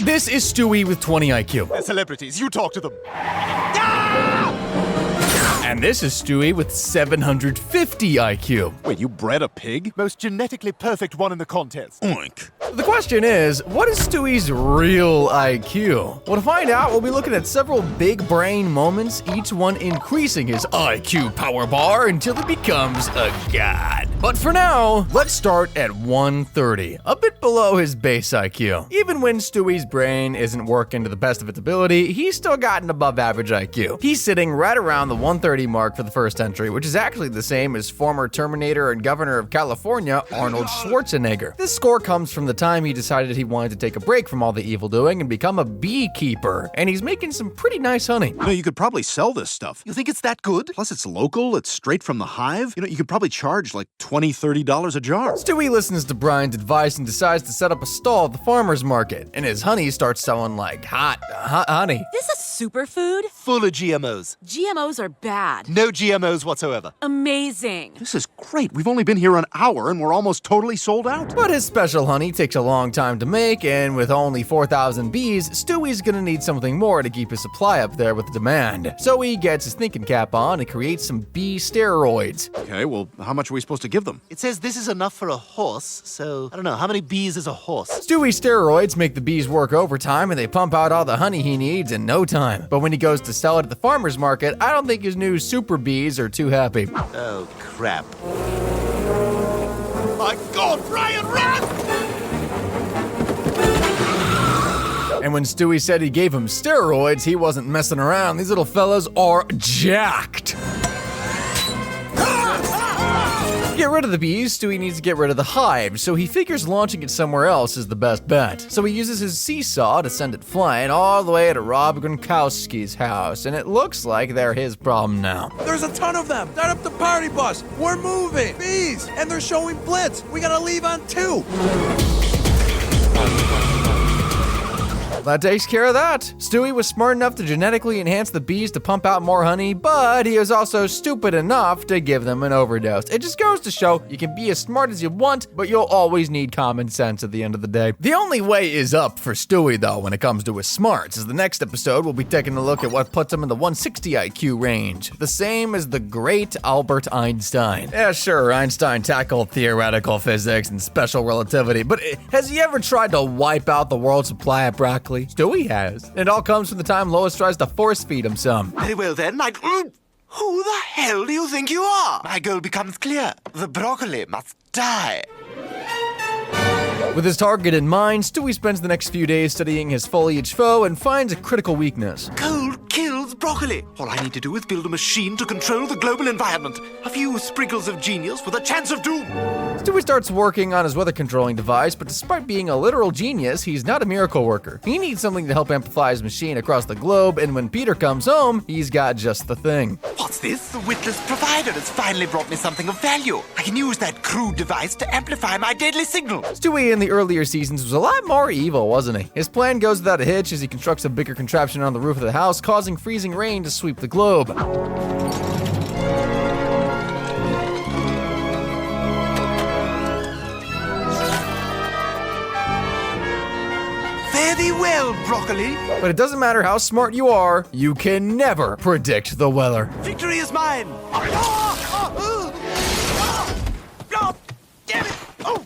This is Stewie with 20 IQ. They're celebrities. You talk to them. And this is Stewie with 750 IQ. Wait, you bred a pig? Most genetically perfect one in the contest. Oink. The question is, what is Stewie's real IQ? Well, to find out, we'll be looking at several big brain moments, each one increasing his IQ power bar until he becomes a god. But for now, let's start at 130, a bit below his base IQ. Even when Stewie's brain isn't working to the best of its ability, he's still got an above average IQ. He's sitting right around the 130 mark for the first entry, which is actually the same as former Terminator and Governor of California, Arnold Schwarzenegger. This score comes from the time he decided he wanted to take a break from all the evil doing and become a beekeeper, and he's making some pretty nice honey. You could probably sell this stuff. You think it's that good? Plus, it's local, it's straight from the hive. You could probably charge like $20, $30 a jar. Stewie listens to Brian's advice and decides to set up a stall at the farmer's market, and his honey starts selling like hot honey. This is superfood? Full of GMOs. GMOs are bad. No GMOs whatsoever. Amazing. This is great. We've only been here an hour and we're almost totally sold out. But his special honey takes a long time to make, and with only 4,000 bees, Stewie's gonna need something more to keep his supply up there with the demand. So he gets his thinking cap on and creates some bee steroids. Okay, well, how much are we supposed to give them? It says this is enough for a horse, so I don't know. How many bees is a horse? Stewie's steroids make the bees work overtime, and they pump out all the honey he needs in no time. But when he goes to sell it at the farmer's market, I don't think his new super bees are too happy. Oh, crap. My God, Brian, run! And when Stewie said he gave him steroids, he wasn't messing around. These little fellas are jacked. To get rid of the bees, Stewie needs to get rid of the hive, so he figures launching it somewhere else is the best bet. So he uses his seesaw to send it flying all the way to Rob Gronkowski's house, and it looks like they're his problem now. There's a ton of them. Start up the party bus. We're moving. Bees. And they're showing blitz. We gotta leave on 2. That takes care of that. Stewie was smart enough to genetically enhance the bees to pump out more honey, but he was also stupid enough to give them an overdose. It just goes to show you can be as smart as you want, but you'll always need common sense at the end of the day. The only way is up for Stewie, though, when it comes to his smarts, as the next episode we'll be taking a look at what puts him in the 160 IQ range, the same as the great Albert Einstein. Yeah, sure, Einstein tackled theoretical physics and special relativity, but has he ever tried to wipe out the world's supply of broccoli? Stewie has. And it all comes from the time Lois tries to force feed him some. Very well then, Who the hell do you think you are? My goal becomes clear. The broccoli must die. With his target in mind, Stewie spends the next few days studying his foliage foe and finds a critical weakness. Cold kills broccoli. All I need to do is build a machine to control the global environment. A few sprinkles of genius with a chance of doom. Stewie starts working on his weather controlling device, but despite being a literal genius, he's not a miracle worker. He needs something to help amplify his machine across the globe, and when Peter comes home, he's got just the thing. What's this? The witless provider has finally brought me something of value. I can use that crude device to amplify my deadly signal. Stewie in the earlier seasons was a lot more evil, wasn't he? His plan goes without a hitch as he constructs a bigger contraption on the roof of the house, causing freezing rain to sweep the globe. Fare thee well, broccoli. But it doesn't matter how smart you are, you can never predict the weather. Victory is mine. Damn it. Oh.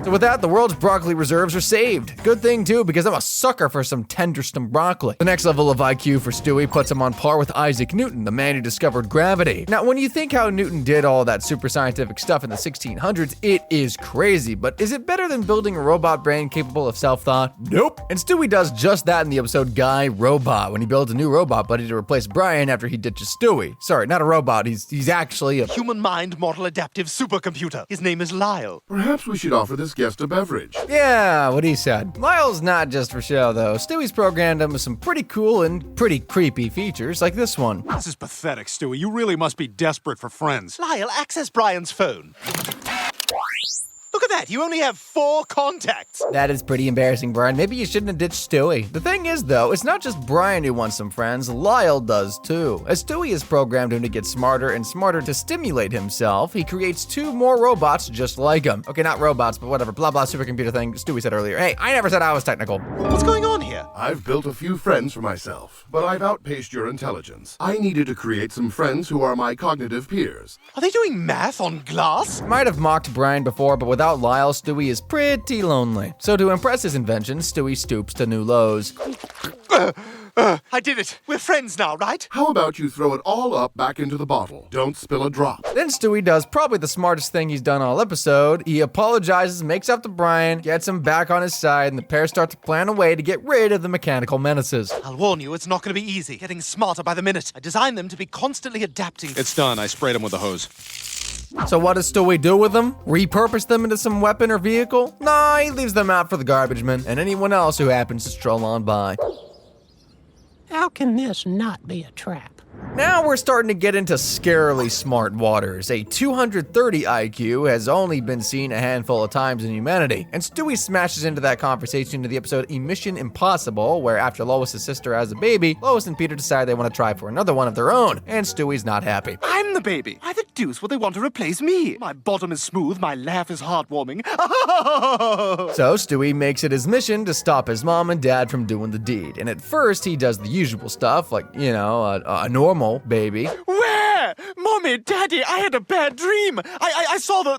So with that, the world's broccoli reserves are saved. Good thing too, because I'm a sucker for some tender stem broccoli. The next level of IQ for Stewie puts him on par with Isaac Newton, the man who discovered gravity. Now, when you think how Newton did all that super scientific stuff in the 1600s, it is crazy, but is it better than building a robot brain capable of self-thought? Nope. And Stewie does just that in the episode Guy Robot, when he builds a new robot buddy to replace Brian after he ditches Stewie. Sorry, not a robot, he's actually a human mind model adaptive supercomputer. His name is Lyle. Perhaps we should offer this guest a beverage. Yeah, what he said. Lyle's not just for show, though. Stewie's programmed him with some pretty cool and pretty creepy features, like this one. This is pathetic, Stewie. You really must be desperate for friends. Lyle, access Brian's phone. Look at that, you only have 4 contacts. That is pretty embarrassing, Brian. Maybe you shouldn't have ditched Stewie. The thing is, though, it's not just Brian who wants some friends, Lyle does too. As Stewie has programmed him to get smarter and smarter to stimulate himself, he creates 2 more robots just like him. Okay, not robots, but whatever, blah blah supercomputer thing Stewie said earlier. Hey, I never said I was technical. What's going on here? here? I've built a few friends for myself, but I've outpaced your intelligence. I needed to create some friends who are my cognitive peers. Are they doing math on glass? Might have mocked Brian before, but without Lyle, Stewie is pretty lonely. So to impress his invention, Stewie stoops to new lows. I did it. We're friends now, right? How about you throw it all up back into the bottle? Don't spill a drop. Then Stewie does probably the smartest thing he's done all episode. He apologizes, makes up to Brian, gets him back on his side, and the pair start to plan a way to get rid of the mechanical menaces. I'll warn you, it's not going to be easy. Getting smarter by the minute. I designed them to be constantly adapting. It's done. I sprayed him with a hose. So what does Stewie do with them? Repurpose them into some weapon or vehicle? Nah, he leaves them out for the garbage men and anyone else who happens to stroll on by. How can this not be a trap? Now we're starting to get into scarily smart waters. A 230 IQ has only been seen a handful of times in humanity, and Stewie smashes into that conversation into the episode Mission Impossible, where after Lois' sister has a baby, Lois and Peter decide they want to try for another one of their own, and Stewie's not happy. I'm the baby. Why the deuce would they want to replace me? My bottom is smooth, my laugh is heartwarming. So Stewie makes it his mission to stop his mom and dad from doing the deed, and at first he does the usual stuff, like, you know, a normal baby. Where? Mommy, Daddy, I had a bad dream. I saw the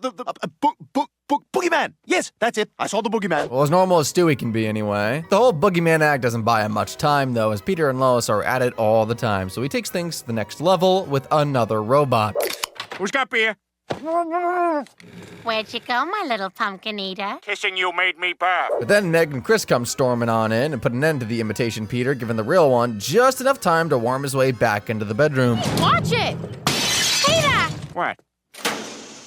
boogeyman. Yes, that's it. I saw the boogeyman. Well, as normal as Stewie can be anyway. The whole boogeyman act doesn't buy him much time though, as Peter and Lois are at it all the time, so he takes things to the next level with another robot. Who's got beer? Where'd you go, my little pumpkin eater? Kissing you made me burp. But then Meg and Chris come storming on in and put an end to the imitation Peter, giving the real one just enough time to worm his way back into the bedroom. Watch it! Peter! What?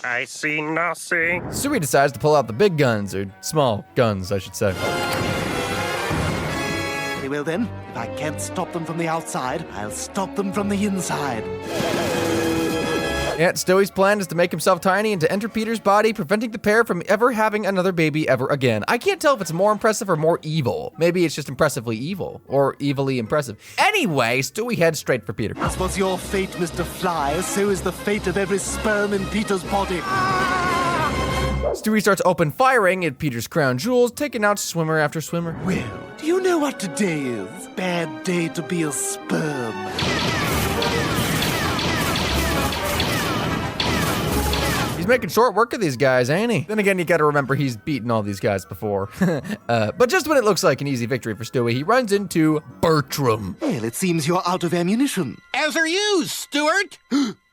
I see nothing. Stewie decides to pull out the big guns, or small guns, I should say. Very well then, if I can't stop them from the outside, I'll stop them from the inside. Yet Stewie's plan is to make himself tiny and to enter Peter's body, preventing the pair from ever having another baby ever again. I can't tell if it's more impressive or more evil. Maybe it's just impressively evil, or evilly impressive. Anyway, Stewie heads straight for Peter. As was your fate, Mr. Fly, so is the fate of every sperm in Peter's body. Stewie starts open firing at Peter's crown jewels, taking out swimmer after swimmer. Well, do you know what today is? Bad day to be a sperm. He's making short work of these guys, ain't he? Then again, you gotta remember he's beaten all these guys before. But just when it looks like an easy victory for Stewie, he runs into Bertram. Well, it seems you're out of ammunition. As are you, Stuart.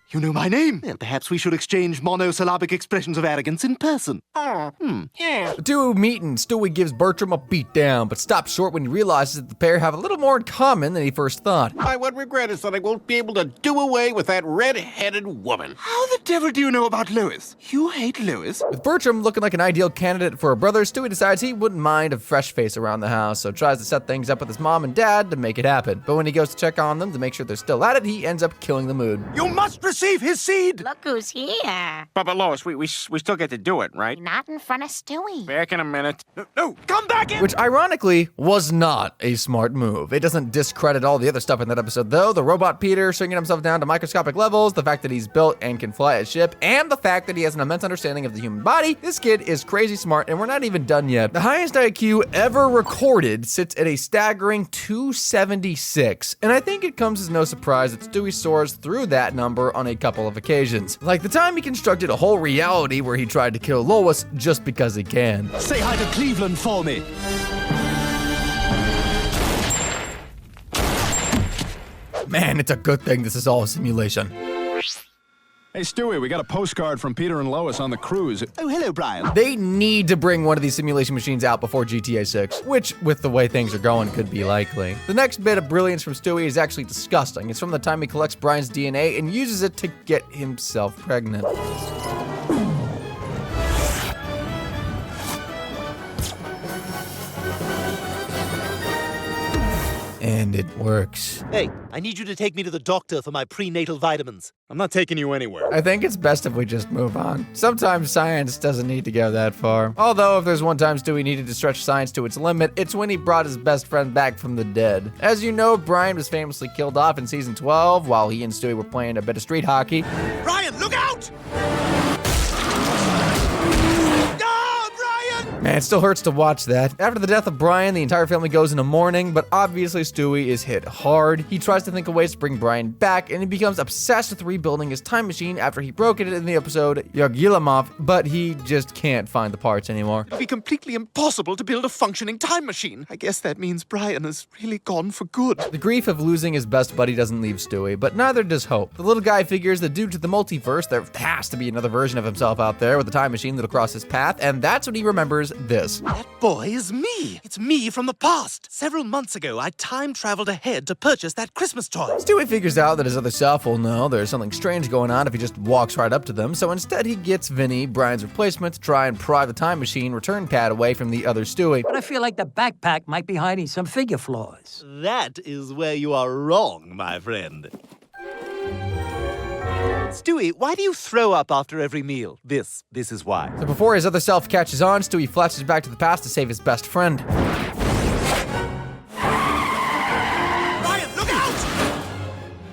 You know my name. Well, perhaps we should exchange monosyllabic expressions of arrogance in person. Yeah. The two meet and Stewie gives Bertram a beatdown, but stops short when he realizes that the pair have a little more in common than he first thought. My one regret is that I won't be able to do away with that red-headed woman. How the devil do you know about Lois? You hate Lois? With Bertram looking like an ideal candidate for a brother, Stewie decides he wouldn't mind a fresh face around the house, so tries to set things up with his mom and dad to make it happen. But when he goes to check on them to make sure they're still at it, he ends up killing the mood. You must receive his seed! Look who's here. But Lois, we still get to do it, right? Not in front of Stewie. Back in a minute. No, come back in! Which ironically was not a smart move. It doesn't discredit all the other stuff in that episode though. The robot Peter swinging himself down to microscopic levels, the fact that he's built and can fly a ship, and the fact that he has an immense understanding of the human body. This kid is crazy smart and we're not even done yet. The highest IQ ever recorded sits at a staggering 276. And I think it comes as no surprise that Stewie soars through that number on a couple of occasions. Like the time he constructed a whole reality where he tried to kill Lois just because he can. Say hi to Cleveland for me. Man, it's a good thing this is all a simulation. Hey, Stewie, we got a postcard from Peter and Lois on the cruise. Oh, hello, Brian. They need to bring one of these simulation machines out before GTA 6, which, with the way things are going, could be likely. The next bit of brilliance from Stewie is actually disgusting. It's from the time he collects Brian's DNA and uses it to get himself pregnant. And it works. Hey, I need you to take me to the doctor for my prenatal vitamins. I'm not taking you anywhere. I think it's best if we just move on. Sometimes science doesn't need to go that far. Although, if there's one time Stewie needed to stretch science to its limit, it's when he brought his best friend back from the dead. As you know, Brian was famously killed off in season 12 while he and Stewie were playing a bit of street hockey. Brian, look out! Man, it still hurts to watch that. After the death of Brian, the entire family goes into mourning, but obviously Stewie is hit hard. He tries to think of ways to bring Brian back, and he becomes obsessed with rebuilding his time machine after he broke it in the episode Yargilamov, but he just can't find the parts anymore. It'd be completely impossible to build a functioning time machine. I guess that means Brian has really gone for good. The grief of losing his best buddy doesn't leave Stewie, but neither does hope. The little guy figures that due to the multiverse, there has to be another version of himself out there with a time machine that'll cross his path, and that's when he remembers this. That boy is me. It's me from the past. Several months ago, I time-traveled ahead to purchase that Christmas toy. Stewie figures out that his other self will know there's something strange going on if he just walks right up to them, so instead he gets Vinny, Brian's replacement, to try and pry the time machine return pad away from the other Stewie. But I feel like the backpack might be hiding some figure flaws. That is where you are wrong, my friend. Stewie, why do you throw up after every meal? This is why. So before his other self catches on, Stewie flashes back to the past to save his best friend. Brian, look out!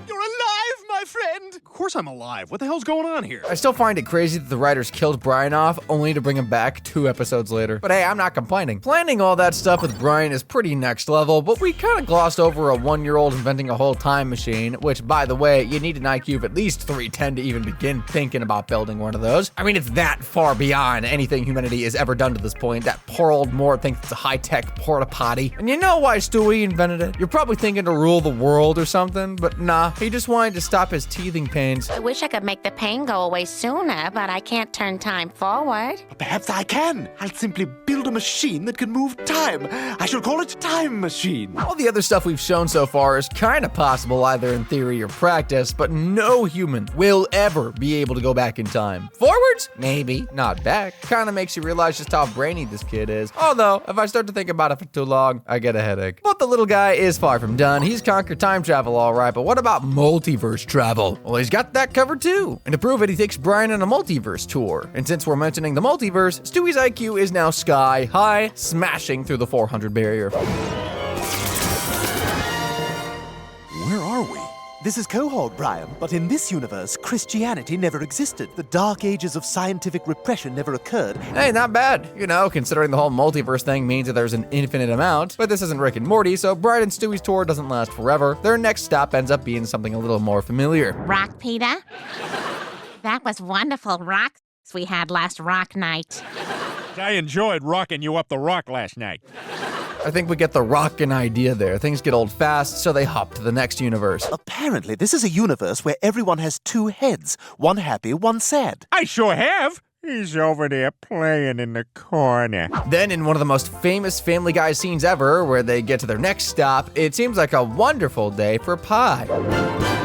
You're alive, my friend! Of course I'm alive. What the hell's going on here? I still find it crazy that the writers killed Brian off only to bring him back 2 episodes later. But hey, I'm not complaining. Planning all that stuff with Brian is pretty next level, but we kind of glossed over a 1-year-old inventing a whole time machine, which, by the way, you need an IQ of at least 310 to even begin thinking about building one of those. I mean, it's that far beyond anything humanity has ever done to this point. That poor old Mort thinks it's a high-tech porta potty. And you know why Stewie invented it? You're probably thinking to rule the world or something, but nah, he just wanted to stop his teething pains. I wish I could make the pain go away sooner, but I can't turn time forward. Perhaps I can. I'll simply build a machine that can move time. I shall call it Time Machine. All the other stuff we've shown so far is kind of possible either in theory or practice, but no human will ever be able to go back in time. Forwards? Maybe. Not back. Kind of makes you realize just how brainy this kid is. Although, if I start to think about it for too long, I get a headache. But the little guy is far from done. He's conquered time travel all right, but what about multiverse travel? Well, he's got that covered too. And to prove it, he takes Brian on a multiverse tour. And since we're mentioning the multiverse, Stewie's IQ is now sky high, smashing through the 400 barrier. Where are we? This is Quahog, Brian, but in this universe, Christianity never existed. The dark ages of scientific repression never occurred. Hey, not bad. You know, considering the whole multiverse thing means that there's an infinite amount. But this isn't Rick and Morty, so Brian and Stewie's tour doesn't last forever. Their next stop ends up being something a little more familiar. Rock, Peter? That was wonderful rocks we had last rock night. I enjoyed rocking you up the rock last night. I think we get the rockin' idea there. Things get old fast, so they hop to the next universe. Apparently, this is a universe where everyone has 2 heads. One happy, one sad. I sure have. He's over there playing in the corner. Then in one of the most famous Family Guy scenes ever, where they get to their next stop, it seems like a wonderful day for pie.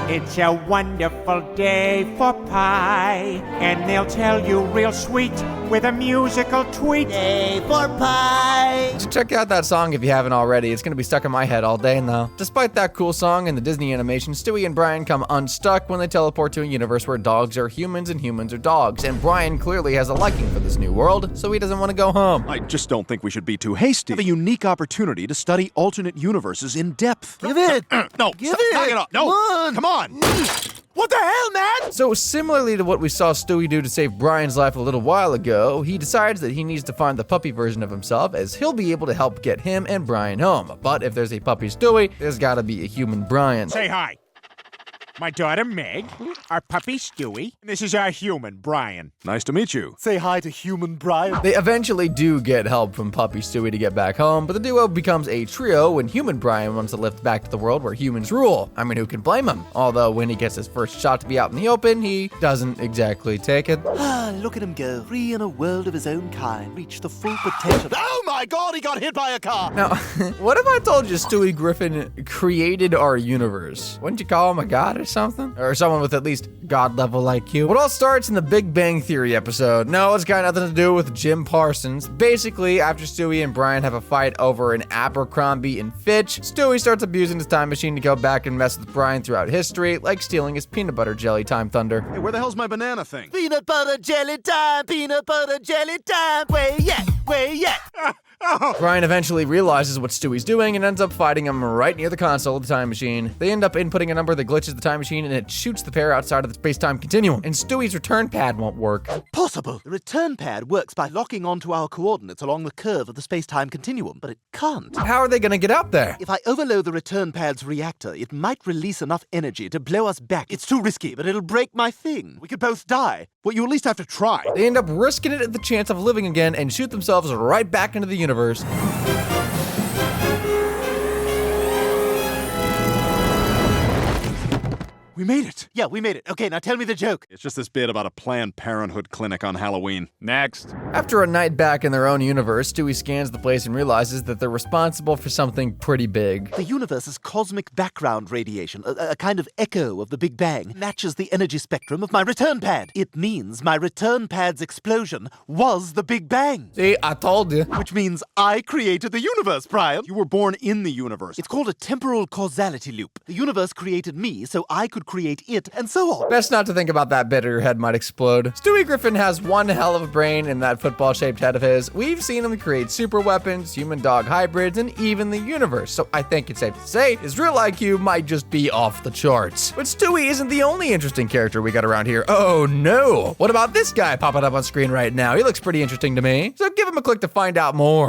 It's a wonderful day for pie, and they'll tell you real sweet with a musical tweet. Day for pie. So check out that song if you haven't already. It's gonna be stuck in my head all day now. Despite that cool song and the Disney animation, Stewie and Brian come unstuck when they teleport to a universe where dogs are humans and humans are dogs. And Brian clearly has a liking for this new world, so he doesn't want to go home. I just don't think we should be too hasty. Have a unique opportunity to study alternate universes in depth. Give it. No, Give stop, it. knock it off. No, come on. What the hell, man? So similarly to what we saw Stewie do to save Brian's life a little while ago, he decides that he needs to find the puppy version of himself, as he'll be able to help get him and Brian home. But if there's a puppy Stewie, there's gotta be a human Brian. Say hi. My daughter Meg, our puppy Stewie, and this is our human Brian. Nice to meet you. Say hi to human Brian. They eventually do get help from puppy Stewie to get back home, but the duo becomes a trio when human Brian wants to lift back to the world where humans rule. I mean, who can blame him? Although when he gets his first shot to be out in the open, he doesn't exactly take it. Ah, look at him go. Free in a world of his own kind. Reach the full potential. Oh my God, he got hit by a car. Now, what if I told you Stewie Griffin created our universe? Wouldn't you call him a god or something? Or someone with at least god-level IQ? It all starts in the Big Bang Theory episode. No, it's got nothing to do with Jim Parsons. Basically, after Stewie and Brian have a fight over an Abercrombie and Fitch, Stewie starts abusing his time machine to go back and mess with Brian throughout history, like stealing his peanut butter jelly time thunder. Hey, where the hell's my banana thing? Peanut butter jelly time, where you at? way yet. Brian eventually realizes what Stewie's doing and ends up fighting him right near the console of the time machine. They end up inputting a number that glitches the time machine and it shoots the pair outside of the space-time continuum. And Stewie's return pad won't work. Possible. The return pad works by locking onto our coordinates along the curve of the space-time continuum, but it can't. How are they gonna get out there? If I overload the return pad's reactor, it might release enough energy to blow us back. It's too risky, but it'll break my thing. We could both die. Well, you at least have to try. They end up risking it at the chance of living again and shoot themselves right back into the universe. We made it. Yeah, we made it. Okay, now tell me the joke. It's just this bit about a Planned Parenthood clinic on Halloween. Next. After a night back in their own universe, Stewie scans the place and realizes that they're responsible for something pretty big. The universe's cosmic background radiation, a kind of echo of the Big Bang, matches the energy spectrum of my return pad. It means my return pad's explosion was the Big Bang. See, I told you. Which means I created the universe, Brian. You were born in the universe. It's called a temporal causality loop. The universe created me so I could create it, and so on. Best not to think about that bit or your head might explode. Stewie Griffin has one hell of a brain in that football-shaped head of his. We've seen him create super weapons, human-dog hybrids, and even the universe, so I think it's safe to say his real IQ might just be off the charts. But Stewie isn't the only interesting character we got around here. Oh no! What about this guy popping up on screen right now? He looks pretty interesting to me, so give him a click to find out more.